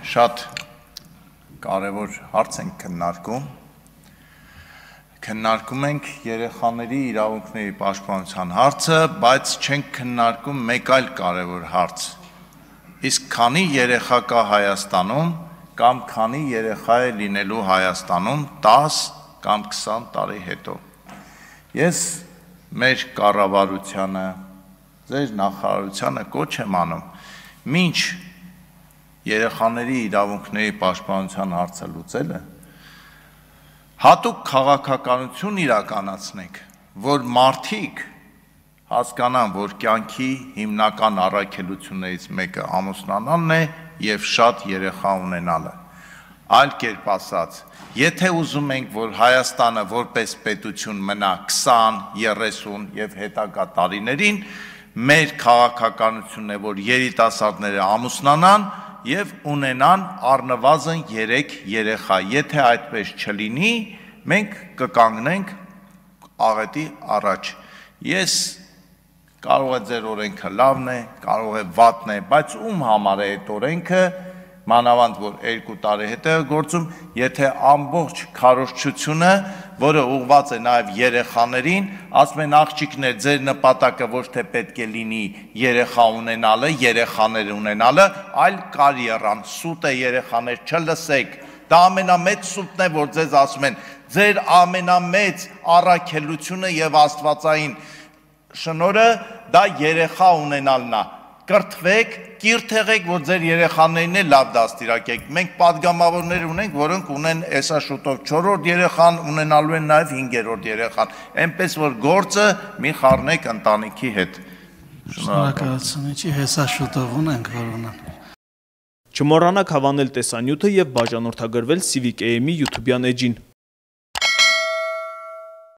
Շատ կարևոր հարց ենք քննարկում։ Քննարկում ենք երեխաների իրավունքների պաշտպանության հարցը, բայց չենք քննարկում մեկ այլ կարևոր հարց։ Իսկ քանի երեխա կա Հայաստանում կամ քանի երեխա է լինելու Հայաստանում 10 կամ 20 տարի հետո։ Ես մեր կառավարությանը, ձեր նախարարությանը կոչ եմ անում, մինչ երեխաների իրավունքների պաշտպանության հարցը լուծելը, հատուկ քաղաքականություն իրականացնենք, որ մարդիկ հասկանան, որ կյանքի հիմնական առաքելություններից մեկը ամուսնանալն է եւ շատ երեխա ունենալը։ Այլ կերպ ասած, եթե ուզում ենք, որ Հայաստանը որպես պետություն մնա 20, 30 եւ հետագա տարիներին, մեր քաղաքականությունն է, որ երիտասարդները ամուսնանան եւ ունենան առնվազն 3 երեխա։ Եթե այդպես չլինի, մենք կկանգնենք աղետի առաջ։ Ես կարող է ձեր օրենքը լավն է, կարող է վատն է, բայց ում համար է այդ օրենքը, մանավանդ որ 2 տարի հետո է գործում, եթե ամբողջ քարոզչությունը, որը ուղղված է նաև երեխաներին, ասում են աղջիկներ, ձեր նպատակը ոչ թե պետք է լինի երեխա ունենալը, երեխաներ ունենալը, այլ կարիերան, սուտ է երեխաներ, չլսեք, դա ամենամեծ սուտն է, որ ձեզ ասում են, ձեր ամենամեծ առաքելությունը եւ աստվածային շնորհը դա երեխա ունենալն է։ Կրթվեք, կիրթ եղեք, որ ձեր երեխաներին է լավ դաստիարակեք։ Մենք падգամավորներ ունենք, որոնք ունեն էսա շուտով 4-րդ երեխան, ունենալու են նաև 5-րդ երեխան։ Այնպես որ գործը մի խառնեք ընտանիքի հետ։ Շնորհակալություն, ինչի հեսա շուտով ունենք, որ ունեն։ Չմոռանաք հավանել տեսանյութը եւ բաժանորդագրվել Civic AM-ի YouTube-յան էջին։